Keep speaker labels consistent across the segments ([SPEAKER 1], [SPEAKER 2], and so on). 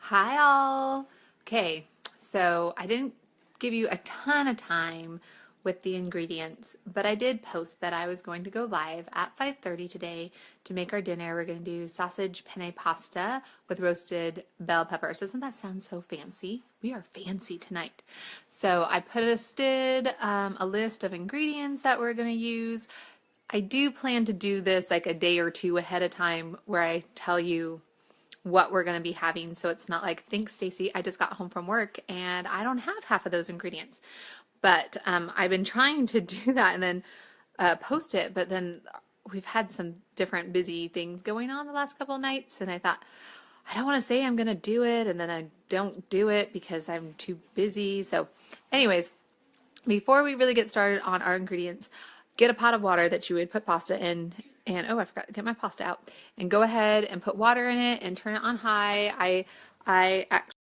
[SPEAKER 1] Hi all. Okay, so I didn't give you a ton of time with the ingredients, but I did post that I was going to go live at 5:30 today to make our dinner. We're going to do sausage penne pasta with roasted bell peppers. Doesn't that sound so fancy? We are fancy tonight. So I posted a list of ingredients that we're going to use. I do plan to do this like a day or two ahead of time where I tell you what we're going to be having, so it's not like, thanks Stacey, I just got home from work and I don't have half of those ingredients. But I've been trying to do that and then post it, but then we've had some different busy things going on the last couple of nights, and I thought, I don't want to say I'm going to do it and then I don't do it because I'm too busy. So anyways, before we really get started on our ingredients, get a pot of water that you would put pasta in. And oh, I forgot to get my pasta out. And go ahead and put water in it and turn it on high. I actually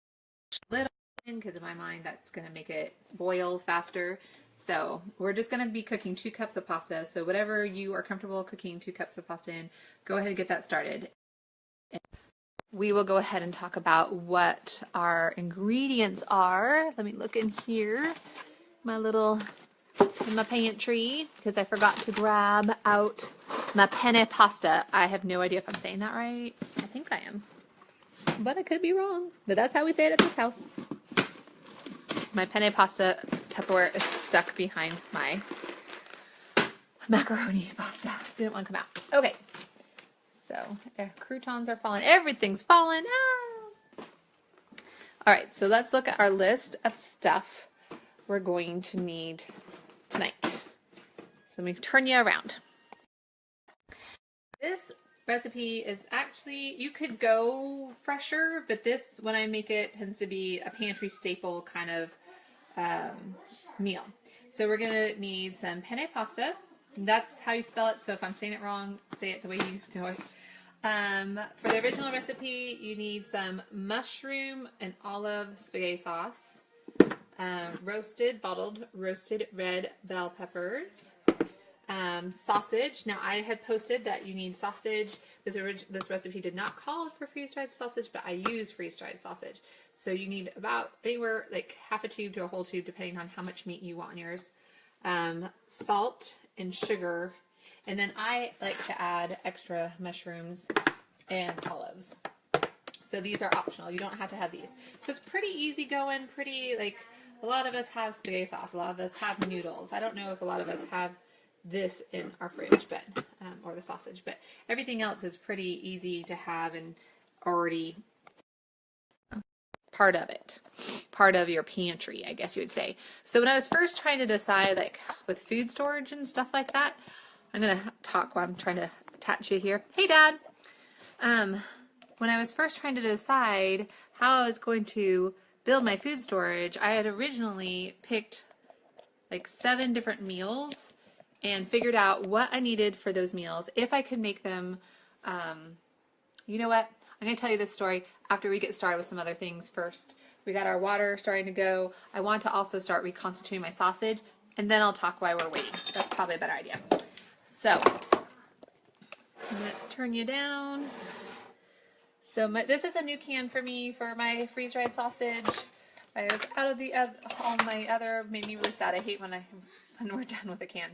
[SPEAKER 1] lit on because in my mind that's going to make it boil faster. So we're just going to be cooking 2 cups of pasta. So whatever you are comfortable cooking 2 cups of pasta in, go ahead and get that started. And we will go ahead and talk about what our ingredients are. Let me look in here. In my pantry, because I forgot to grab out my penne pasta. I have no idea if I'm saying that right. I think I am, but I could be wrong. But that's how we say it at this house. My penne pasta Tupperware is stuck behind my macaroni pasta. Didn't want to come out. Okay, so croutons are falling. Everything's falling. Ah! All right, so let's look at our list of stuff we're going to need tonight. So let me turn you around. This recipe is actually, you could go fresher, but this, when I make it, tends to be a pantry staple kind of meal. So we're going to need some penne pasta. That's how you spell it, so if I'm saying it wrong, say it the way you do it. For the original recipe, you need some mushroom and olive spaghetti sauce. Bottled roasted red bell peppers, sausage. Now I had posted that you need sausage. This recipe did not call for freeze-dried sausage, but I use freeze-dried sausage. So you need about anywhere like half a tube to a whole tube, depending on how much meat you want in yours. Salt and sugar, and then I like to add extra mushrooms and olives. So these are optional. You don't have to have these. So it's pretty easy going, pretty like. A lot of us have spaghetti sauce. A lot of us have noodles. I don't know if a lot of us have this in our fridge, but or the sausage. But everything else is pretty easy to have and already part of it, part of your pantry, I guess you would say. So when I was first trying to decide, like with food storage and stuff like that, I'm gonna talk while I'm trying to attach you here. Hey, Dad. When I was first trying to decide how I was going to build my food storage, I had originally picked like 7 different meals and figured out what I needed for those meals, if I could make them. You know what? I'm going to tell you this story after we get started with some other things first. We got our water starting to go. I want to also start reconstituting my sausage, and then I'll talk while we're waiting. That's probably a better idea. So let's turn you down. So this is a new can for me for my freeze-dried sausage. I was out of all my other, made me really sad. I hate when we're done with a can.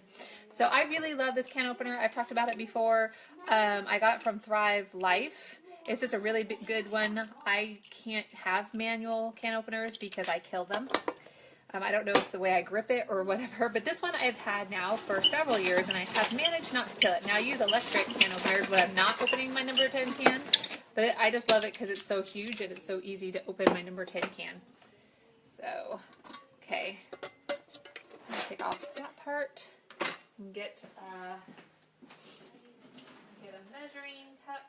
[SPEAKER 1] So I really love this can opener. I've talked about it before. I got it from Thrive Life. It's just a really good one. I can't have manual can openers because I kill them. I don't know if it's the way I grip it or whatever, but this one I've had now for several years, and I have managed not to kill it. Now I use electric can openers when I'm not opening my number 10 can. But I just love it because it's so huge and it's so easy to open my number 10 can. So, okay. I'm going to take off that part and get a measuring cup.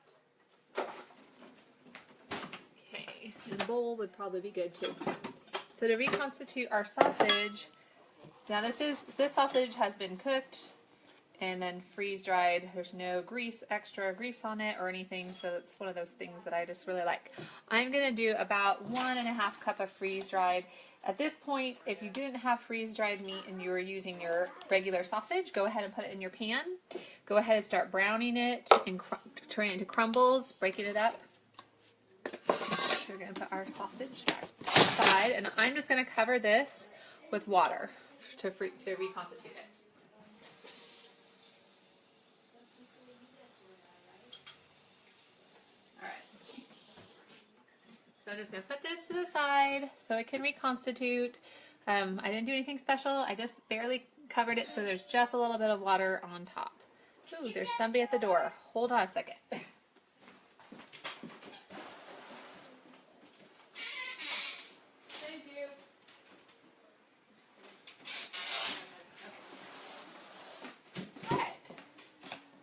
[SPEAKER 1] Okay, and a bowl would probably be good too. So to reconstitute our sausage, now this sausage has been cooked and then freeze-dried. There's no extra grease on it or anything, so it's one of those things that I just really like. I'm going to do about 1.5 cups of freeze-dried. At this point, if you didn't have freeze-dried meat and you were using your regular sausage, go ahead and put it in your pan. Go ahead and start browning it and turn it into crumbles, breaking it up. So we're going to put our sausage back to the side, and I'm just going to cover this with water to reconstitute it. All right. So I'm just going to put this to the side so it can reconstitute. I didn't do anything special. I just barely covered it so there's just a little bit of water on top. Ooh, there's somebody at the door. Hold on a second. Thank you. All right.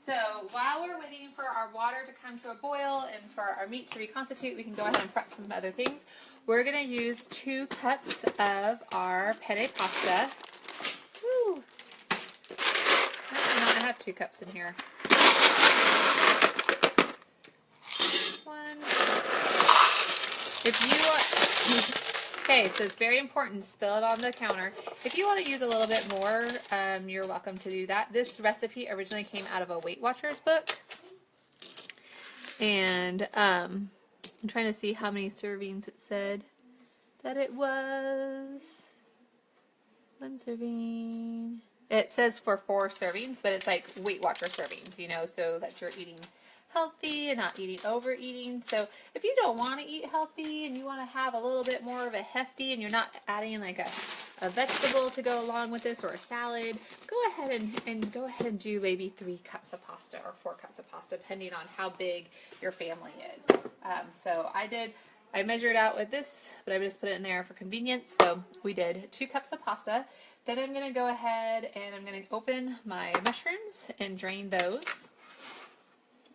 [SPEAKER 1] So while we're waiting for our water to come to a boil and for our meat to reconstitute, we can go ahead and prep some other things. We're going to use 2 cups of our penne pasta. Woo. I have 2 cups in here. 1. If you okay, so it's very important to spill it on the counter. If you want to use a little bit more, you're welcome to do that. This recipe originally came out of a Weight Watchers book, and I'm trying to see how many servings it said that it was. 1 serving. It says for 4 servings, but it's like Weight Watcher servings, you know, so that you're eating healthy and not overeating. So if you don't want to eat healthy and you want to have a little bit more of a hefty and you're not adding like a vegetable to go along with this or a salad, go ahead and do maybe 3 cups of pasta or 4 cups of pasta, depending on how big your family is. So I measured out with this, but I just put it in there for convenience. So we did 2 cups of pasta. Then I'm going to go ahead and I'm going to open my mushrooms and drain those.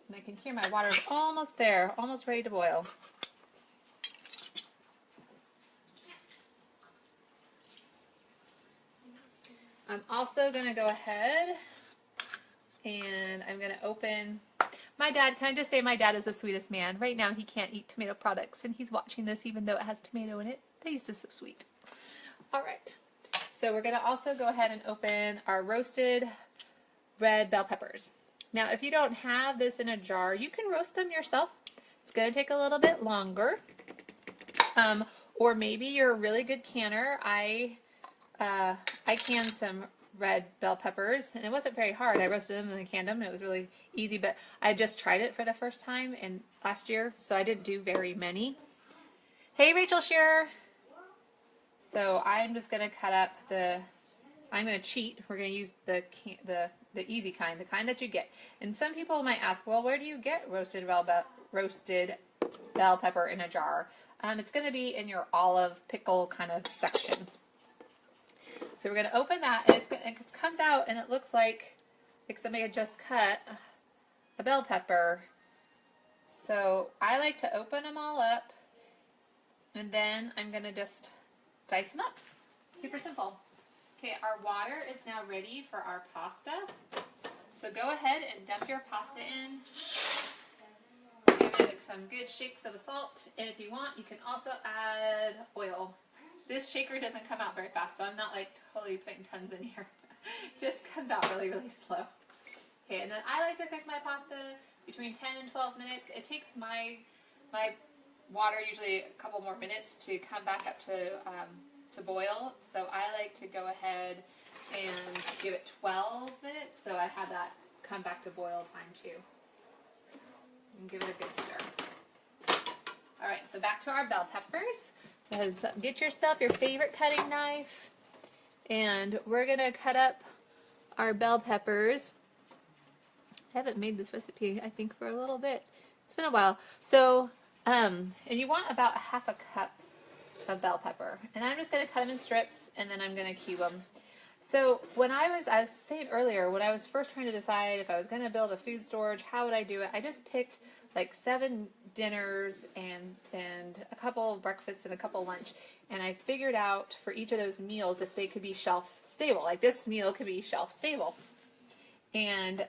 [SPEAKER 1] And I can hear my water's almost there, almost ready to boil. I'm also going to go ahead and I'm going to open my dad. Can I just say my dad is the sweetest man? Right now he can't eat tomato products and he's watching this even though it has tomato in it. He's just so sweet. All right. So we're going to also go ahead and open our roasted red bell peppers. Now, if you don't have this in a jar, you can roast them yourself. It's going to take a little bit longer. Or maybe you're a really good canner. I canned some red bell peppers, and it wasn't very hard. I roasted them and then canned them, and it was really easy. But I just tried it for the first time last year, so I didn't do very many. Hey, Rachel Shearer. So I'm just going to cut up I'm going to cheat. We're going to use the easy kind, the kind that you get. And some people might ask, well, where do you get roasted bell pepper in a jar? It's going to be in your olive pickle kind of section. So we're going to open that, and it comes out, and it looks like somebody had just cut a bell pepper. So I like to open them all up, and then I'm going to just dice them up. Super simple. Okay, our water is now ready for our pasta. So go ahead and dump your pasta in. Give it some good shakes of salt. And if you want, you can also add oil. This shaker doesn't come out very fast, so I'm not like totally putting tons in here. It just comes out really, really slow. Okay, and then I like to cook my pasta between 10 and 12 minutes. It takes my water usually a couple more minutes to come back up to boil, so I like to go ahead and give it 12 minutes, so I have that come back to boil time too. And give it a good stir. Alright, so back to our bell peppers. Get yourself your favorite cutting knife, and we're going to cut up our bell peppers. I haven't made this recipe, I think, for a little bit. It's been a while. So, and you want about 1/2 cup of bell pepper, and I'm just going to cut them in strips, and then I'm going to cube them. So when I was saying earlier, when I was first trying to decide if I was going to build a food storage, how would I do it? I just picked like 7 dinners and a couple breakfasts and a couple lunch, and I figured out for each of those meals if they could be shelf stable. Like this meal could be shelf stable. And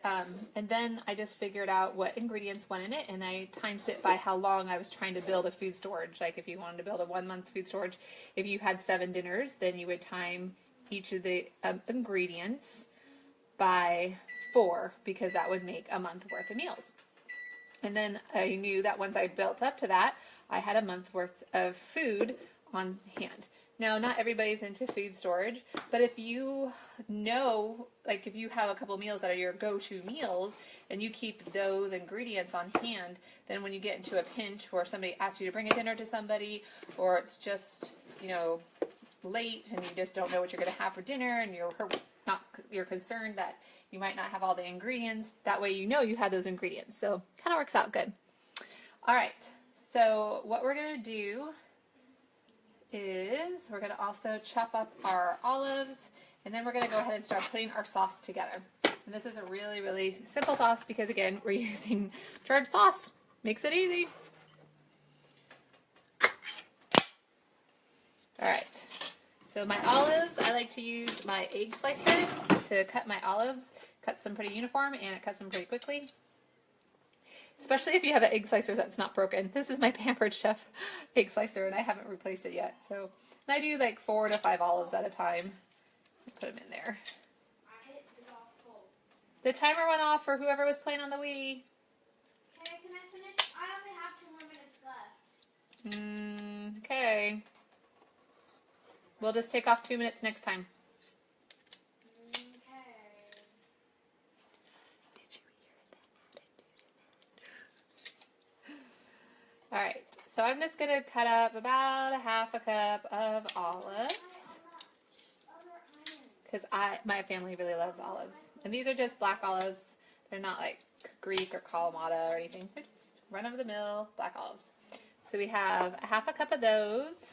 [SPEAKER 1] then I just figured out what ingredients went in it, and I times it by how long I was trying to build a food storage. Like if you wanted to build a 1-month food storage, if you had 7 dinners, then you would time each of the ingredients by 4, because that would make a month worth of meals. And then I knew that once I built up to that, I had a month worth of food on hand. Now, not everybody's into food storage, but if you know, like if you have a couple meals that are your go-to meals and you keep those ingredients on hand, then when you get into a pinch or somebody asks you to bring a dinner to somebody, or it's just, you know, late and you just don't know what you're going to have for dinner and you're concerned that you might not have all the ingredients, that way you know you have those ingredients. So kind of works out good. All right, so what we're going to do is we're going to also chop up our olives, and then we're going to go ahead and start putting our sauce together. And this is a really, really simple sauce because, again, we're using charred sauce. Makes it easy. All right. So my olives, I like to use my egg slicer to cut my olives. Cuts them pretty uniform, and it cuts them pretty quickly. Especially if you have an egg slicer that's not broken. This is my Pampered Chef egg slicer, and I haven't replaced it yet. So, and I do like 4 to 5 olives at a time. Put them in there. The timer went off for whoever was playing on the Wii.
[SPEAKER 2] Okay, can I finish? I only have 2 more minutes left.
[SPEAKER 1] Okay. We'll just take off 2 minutes next time. All right, so I'm just going to cut up about a half a cup of olives because my family really loves olives. And these are just black olives. They're not like Greek or Kalamata or anything. They're just run-of-the-mill black olives. So we have a half a cup of those.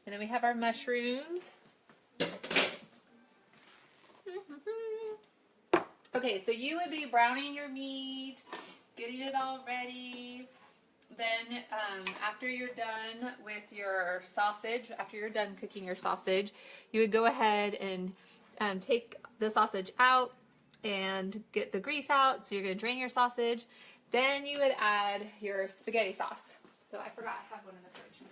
[SPEAKER 1] And then we have our mushrooms. Okay, so you would be browning your meat, getting it all ready. Then after you're done with your sausage, after you're done cooking your sausage, you would go ahead and take the sausage out and get the grease out. So you're going to drain your sausage. Then you would add your spaghetti sauce. So I forgot I have one in the fridge.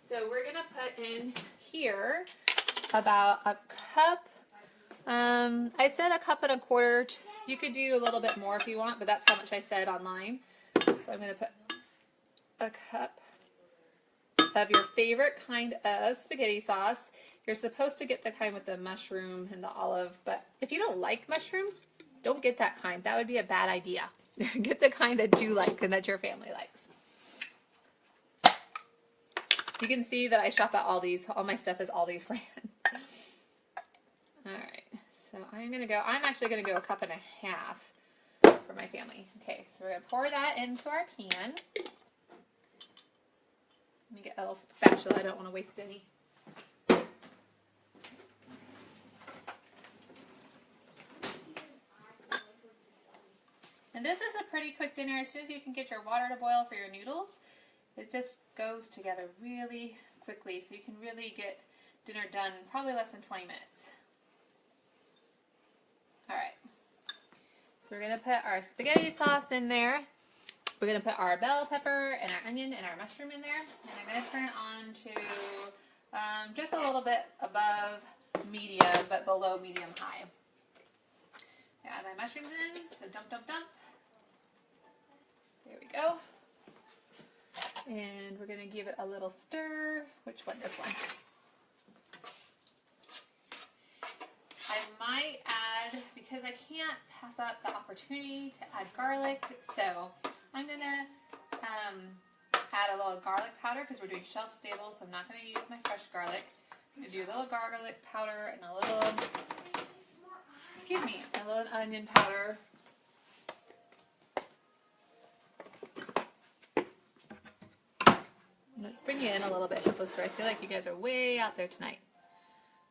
[SPEAKER 1] So we're going to put in here about a cup. I said a cup and a quarter. You could do a little bit more if you want, but that's how much I said online. So I'm going to put a cup of your favorite kind of spaghetti sauce. You're supposed to get the kind with the mushroom and the olive, but if you don't like mushrooms, don't get that kind. That would be a bad idea. Get the kind that you like and that your family likes. You can see that I shop at Aldi's. All my stuff is Aldi's brand. All right, so I'm actually going to go a cup and a half for my family. Okay, so we're going to pour that into our pan. Let me get a little spatula. I don't want to waste any. And this is a pretty quick dinner. As soon as you can get your water to boil for your noodles, it just goes together really quickly. So you can really get dinner done in probably less than 20 minutes. All right. So we're going to put our spaghetti sauce in there. We're going to put our bell pepper and our onion and our mushroom in there. And I'm going to turn it on to just a little bit above medium, but below medium-high. Add my mushrooms in, so dump, dump, dump. There we go. And we're going to give it a little stir. Which one? This one. I might add, because I can't pass up the opportunity to add garlic, so I'm going to add a little garlic powder because we're doing shelf stable, so I'm not going to use my fresh garlic. I'm going to do a little garlic powder and a little, a little onion powder. Let's bring you in a little bit closer. I feel like you guys are way out there tonight.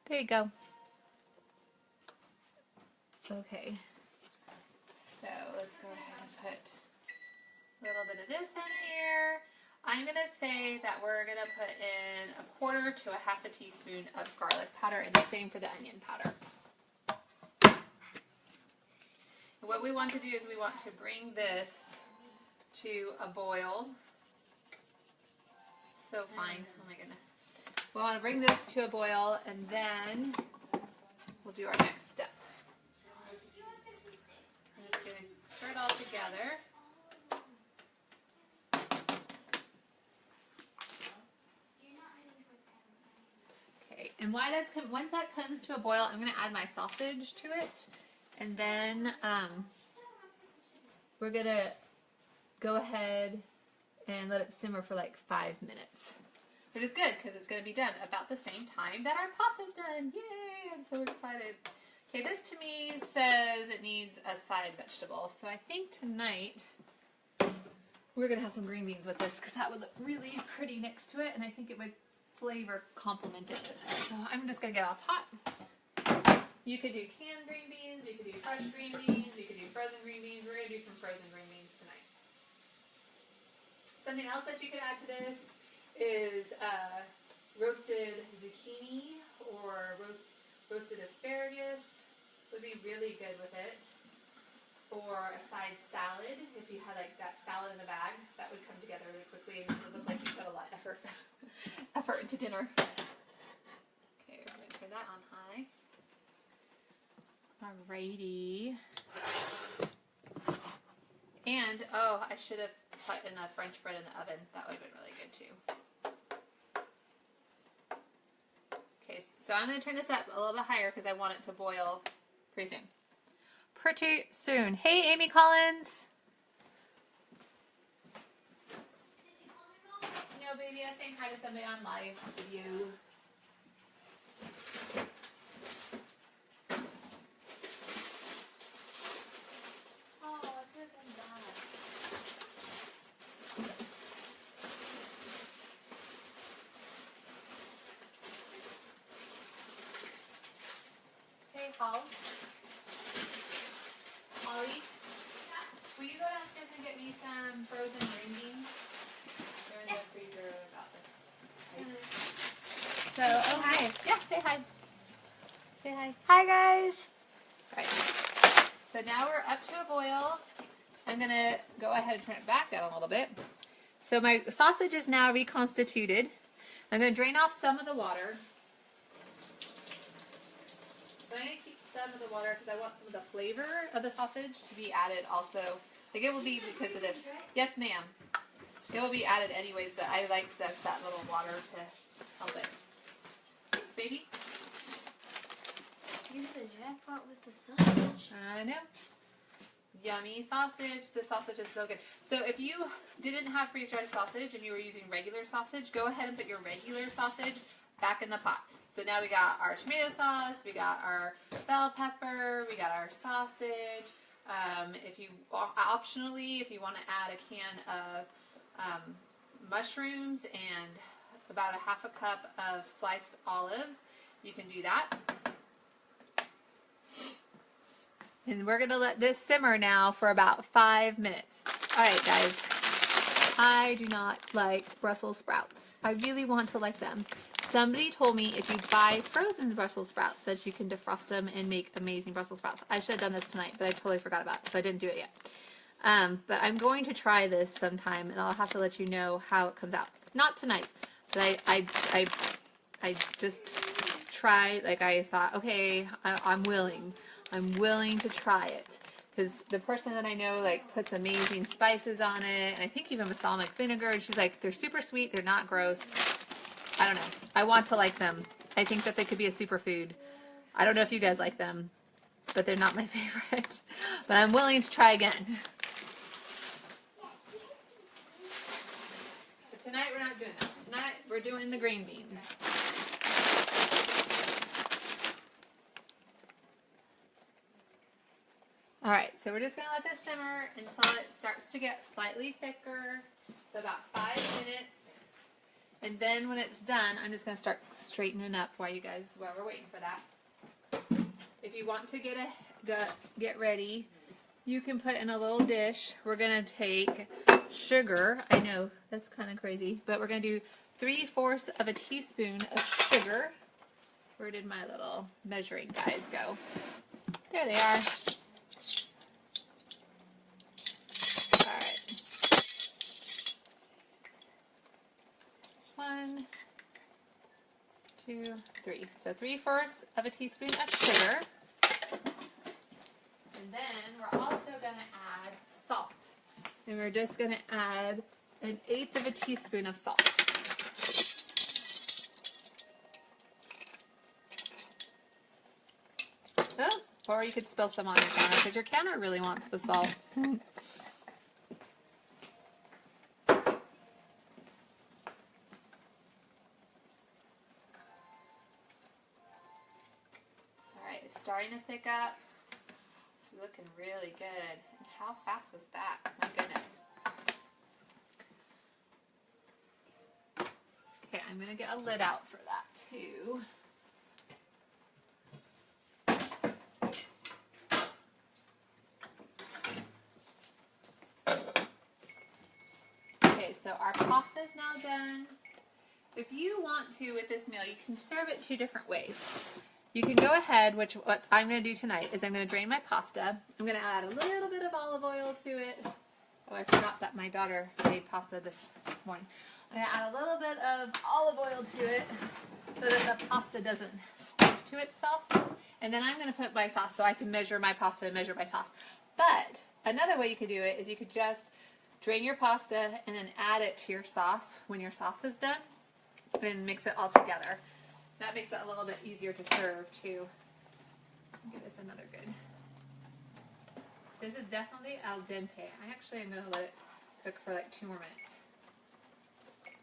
[SPEAKER 1] There you go. Okay. So let's go ahead and put a little bit of this in here. I'm going to say that we're going to put in a quarter to a half a teaspoon of garlic powder, and the same for the onion powder. And what we want to do is we want to bring this to a boil. So fine. Oh my goodness. We want to bring this to a boil, and then we'll do our next step. I'm just going to stir it all together. And once that comes to a boil, I'm going to add my sausage to it. And then we're going to go ahead and let it simmer for like 5 minutes. Which is good because it's going to be done about the same time that our pasta's done. Yay! I'm so excited. Okay, this to me says it needs a side vegetable. So I think tonight we're going to have some green beans with this because that would look really pretty next to it. And I think it would flavor complement it. So I'm just going to get off hot. You could do canned green beans. You could do fresh green beans. You could do frozen green beans. We're going to do some frozen green beans tonight. Something else that you could add to this is roasted zucchini or roasted asparagus would be really good with it. Or a side salad, if you had like that salad in a bag, that would come together really quickly and it would look like you put a lot of effort into dinner. Okay, we're going to turn that on high. Alrighty. And, oh, I should have put enough French bread in the oven. That would have been really good too. Okay, so I'm going to turn this up a little bit higher because I want it to boil pretty soon. Pretty soon. Hey, Amy Collins. No, baby, I was saying hi to somebody on live with you. Oh, it doesn't die. Hey, Paul. Ollie, will you go downstairs and get me some frozen green beans? They're in the freezer about this. So, oh hi. Yeah, say hi. Say hi.
[SPEAKER 2] Hi guys.
[SPEAKER 1] Alright. So now we're up to a boil. I'm going to go ahead and turn it back down a little bit. So my sausage is now reconstituted. I'm going to drain off some of the water. But I'm going to keep some of the water because I want some of the flavor of the sausage to be added also. Like it will be because of this. Yes, ma'am. It will be added anyways, but I like that little water to help it. Thanks, baby.
[SPEAKER 2] You hit the jackpot with the sausage.
[SPEAKER 1] I know. Yummy sausage. The sausage is so good. So if you didn't have freeze-dried sausage and you were using regular sausage, go ahead and put your regular sausage back in the pot. So now we got our tomato sauce, we got our bell pepper, we got our sausage. If you optionally, if you want to add a can of mushrooms and about a half a cup of sliced olives, you can do that. And we're going to let this simmer now for about 5 minutes. Alright guys, I do not like Brussels sprouts. I really want to like them. Somebody told me if you buy frozen Brussels sprouts that you can defrost them and make amazing Brussels sprouts. I should have done this tonight, but I totally forgot about it, so I didn't do it yet. But I'm going to try this sometime, and I'll have to let you know how it comes out. Not tonight, but I just tried, like I thought, okay, I'm willing to try it. Because the person that I know, like, puts amazing spices on it, and I think even balsamic vinegar, and she's like, they're super sweet, they're not gross. I don't know. I want to like them. I think that they could be a superfood. I don't know if you guys like them, but they're not my favorite. But I'm willing to try again. But tonight we're not doing that. Tonight we're doing the green beans. Alright, so we're just going to let this simmer until it starts to get slightly thicker. So about 5 minutes. And then when it's done, I'm just going to start straightening up while we're waiting for that. If you want to get ready, you can put in a little dish. We're going to take sugar. I know, that's kind of crazy. But we're going to do 3/4 of a teaspoon of sugar. Where did my little measuring guys go? There they are. Alright. 1, 2, 3. So 3/4 of a teaspoon of sugar. And then we're also going to add salt. And we're just going to add 1/8 of a teaspoon of salt. Or you could spill some on your counter because your counter really wants the salt. Alright, it's starting to thick up. It's looking really good. And how fast was that? My goodness. Okay, I'm going to get a lid out for that too. Okay, so our pasta is now done. If you want to with this meal, you can serve it 2 different ways. You can go ahead, which what I'm going to do tonight is I'm going to drain my pasta. I'm going to add a little bit of olive oil to it. Oh, I forgot that my daughter made pasta this morning. I'm going to add a little bit of olive oil to it so that the pasta doesn't stick to itself. And then I'm going to put my sauce so I can measure my pasta and measure my sauce. But another way you could do it is you could just drain your pasta and then add it to your sauce when your sauce is done and mix it all together. That makes it a little bit easier to serve too. Give this another good. This is definitely al dente. I actually am going to let it cook for like 2 more minutes.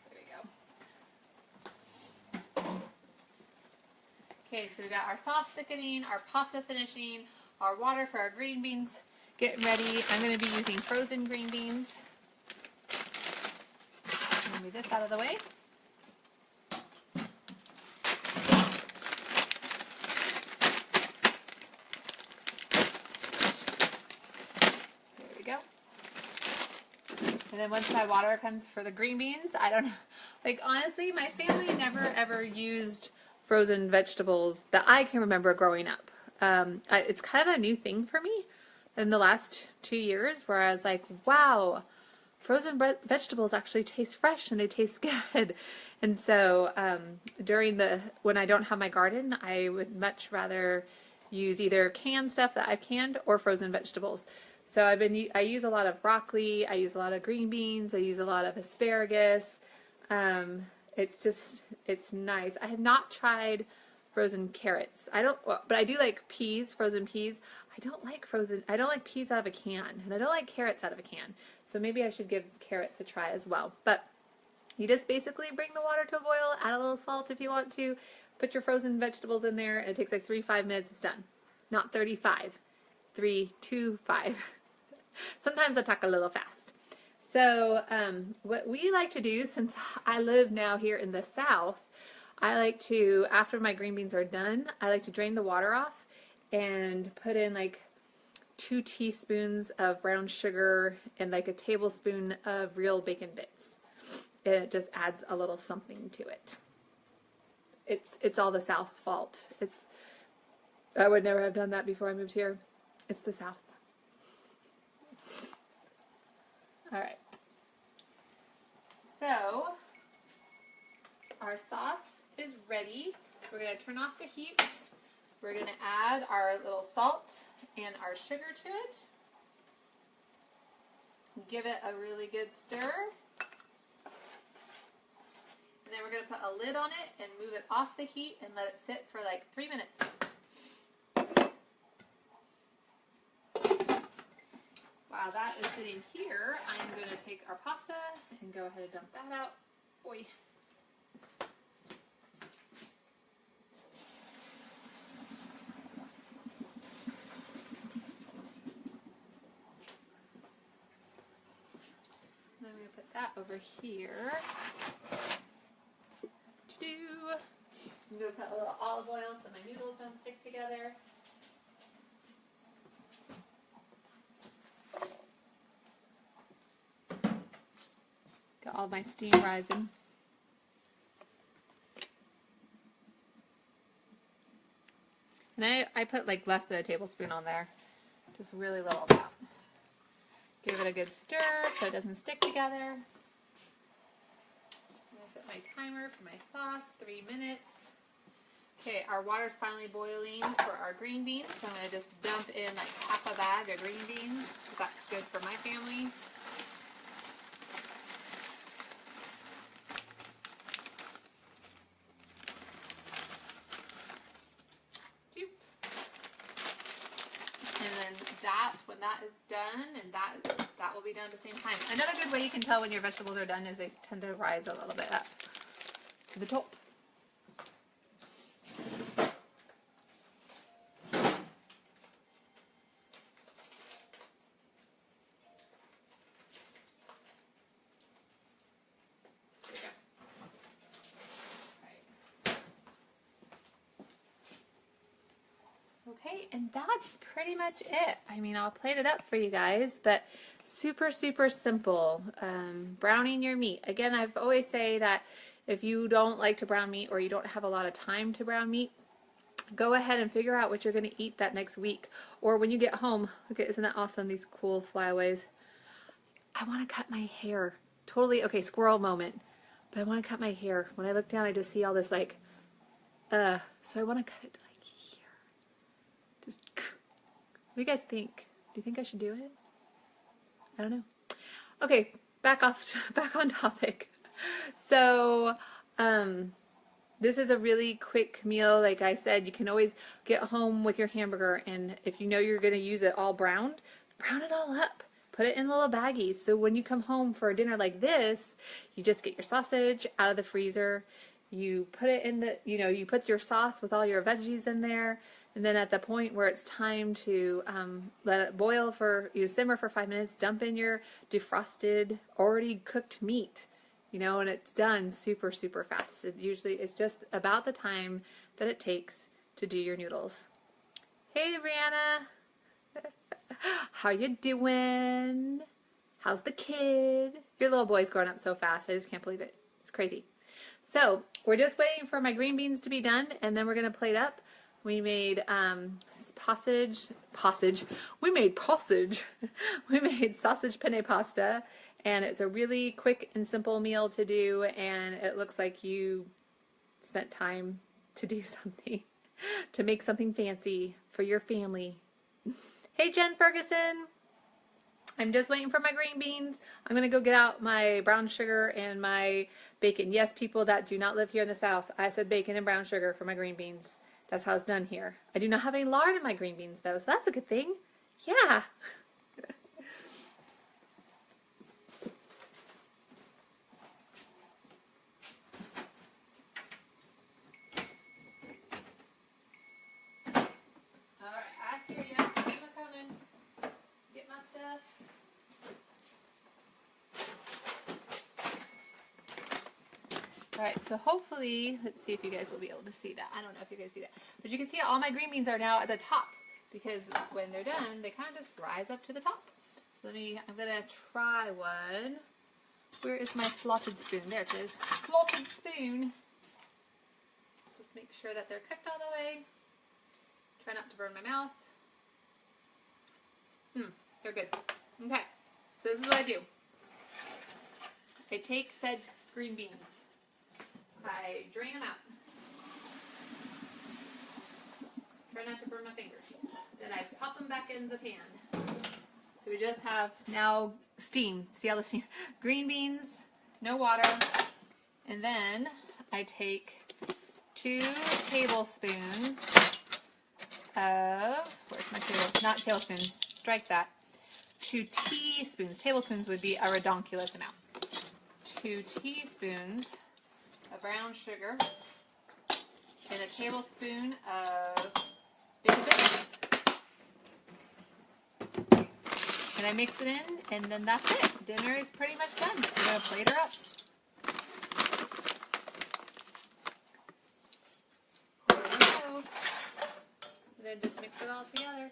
[SPEAKER 1] There we go. Okay, so we got our sauce thickening, our pasta finishing, our water for our green beans getting ready. I'm going to be using frozen green beans. Move this out of the way. There we go. And then once my water comes for the green beans, I don't know. Like honestly, my family never ever used frozen vegetables that I can remember growing up. It's kind of a new thing for me in the last 2 years where I was like, wow, frozen vegetables actually taste fresh and they taste good. And so when I don't have my garden, I would much rather use either canned stuff that I've canned or frozen vegetables. So I use a lot of broccoli, I use a lot of green beans, I use a lot of asparagus. It's nice. I have not tried frozen carrots. But I do like peas, frozen peas. I don't like peas out of a can, and I don't like carrots out of a can. So maybe I should give carrots a try as well. But you just basically bring the water to a boil, add a little salt if you want to, put your frozen vegetables in there, and it takes like 3-5 minutes, it's done. Not 35. 3, 2, 5. Sometimes I talk a little fast. So what we like to do, since I live now here in the South, I like to, after my green beans are done, I like to drain the water off and put in like 2 teaspoons of brown sugar and like a tablespoon of real bacon bits. And it just adds a little something to it. It's all the South's fault. I would never have done that before I moved here. It's the South. All right. So our sauce is ready. We're going to turn off the heat. We're going to add our little salt and our sugar to it. Give it a really good stir. And then we're going to put a lid on it and move it off the heat and let it sit for like 3 minutes. While that is sitting here, I'm going to take our pasta and go ahead and dump that out. Boy. And I'm going to put that over here. I'm going to put a little olive oil so my noodles don't stick together. Got all my steam rising. And I put like less than a tablespoon on there. Just really little amount. Give it a good stir so it doesn't stick together. I'm going to set my timer for my sauce, 3 minutes. Okay, our water's finally boiling for our green beans. So I'm going to just dump in like half a bag of green beans, because that's good for my family. that when that is done, and that will be done at the same time. Another good way you can tell when your vegetables are done is they tend to rise a little bit up to the top. Okay, and that's pretty much it. I mean, I'll plate it up for you guys, but super, super simple. Browning your meat. Again, I've always say that if you don't like to brown meat or you don't have a lot of time to brown meat, go ahead and figure out what you're going to eat that next week. Or when you get home, look at, isn't that awesome, these cool flyaways? I want to cut my hair. Totally, okay, squirrel moment. But I want to cut my hair. When I look down, I just see all this like, so I want to cut it to like, just, what do you guys think? Do you think I should do it? I don't know. Okay, back on topic. So, this is a really quick meal. Like I said, you can always get home with your hamburger, and if you know you're going to use it all browned, brown it all up. Put it in little baggies. So when you come home for a dinner like this, you just get your sausage out of the freezer. You put it in the, you put your sauce with all your veggies in there. And then at the point where it's time to let it boil simmer for 5 minutes, dump in your defrosted, already cooked meat, and it's done super, super fast. It's just about the time that it takes to do your noodles. Hey, Brianna. How you doing? How's the kid? Your little boy's growing up so fast. I just can't believe it. It's crazy. So we're just waiting for my green beans to be done, and then we're going to plate up. We made We made sausage penne pasta, and it's a really quick and simple meal to do, and it looks like you spent time to do something, to make something fancy for your family. Hey, Jen Ferguson. I'm just waiting for my green beans. I'm going to go get out my brown sugar and my bacon. Yes, people that do not live here in the South, I said bacon and brown sugar for my green beans. That's how it's done here. I do not have any lard in my green beans, though, so that's a good thing. Yeah. All right, I hear you. I'm coming. Get my stuff. All right, so hopefully, let's see if you guys will be able to see that. I don't know if you guys see that. But you can see all my green beans are now at the top, because when they're done, they kind of just rise up to the top. So I'm going to try one. Where is my slotted spoon? There it is. Slotted spoon. Just make sure that they're cooked all the way. Try not to burn my mouth. They're good. Okay, so this is what I do. I take said green beans. I drain them out. Try not to burn my fingers. Then I pop them back in the pan. So we just have now steam. See all the steam? Green beans, no water. And then I take 2 tablespoons of, where's my tablespoons? Not tablespoons, strike that. 2 teaspoons. Tablespoons would be a redonkulous amount. 2 teaspoons of brown sugar, and a tablespoon of baby bits. And I mix it in, and then that's it. Dinner is pretty much done. I'm going to plate her up. There we go. And then just mix it all together.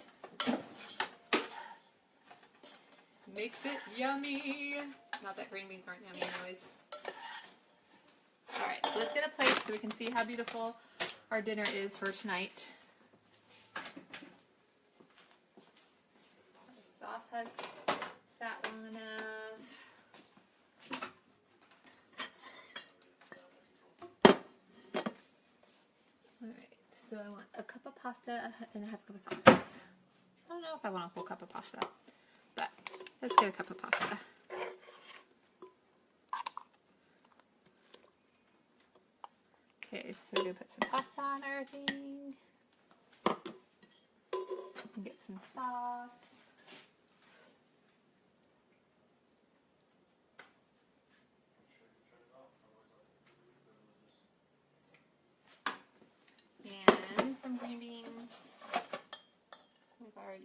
[SPEAKER 1] Makes it yummy. Not that green beans aren't yummy anyways. Alright, so let's get a plate so we can see how beautiful our dinner is for tonight. Our sauce has sat long enough. Alright, so I want a cup of pasta and a half cup of sauce. I don't know if I want a whole cup of pasta, but let's get a cup of pasta. Okay, so we're going to put some pasta on everything. And get some sauce.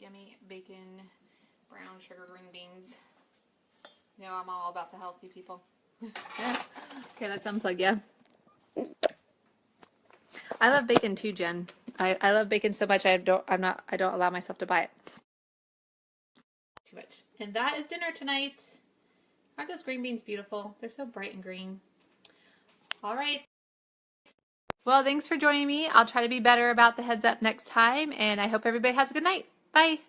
[SPEAKER 1] yummy bacon, brown sugar green beans. You know, I'm all about the healthy people. Okay, let's unplug you. I love bacon too, Jen. I love bacon so much I don't allow myself to buy it. Too much. And that is dinner tonight. Aren't those green beans beautiful? They're so bright and green. All right. Well, thanks for joining me. I'll try to be better about the heads up next time, and I hope everybody has a good night. Bye.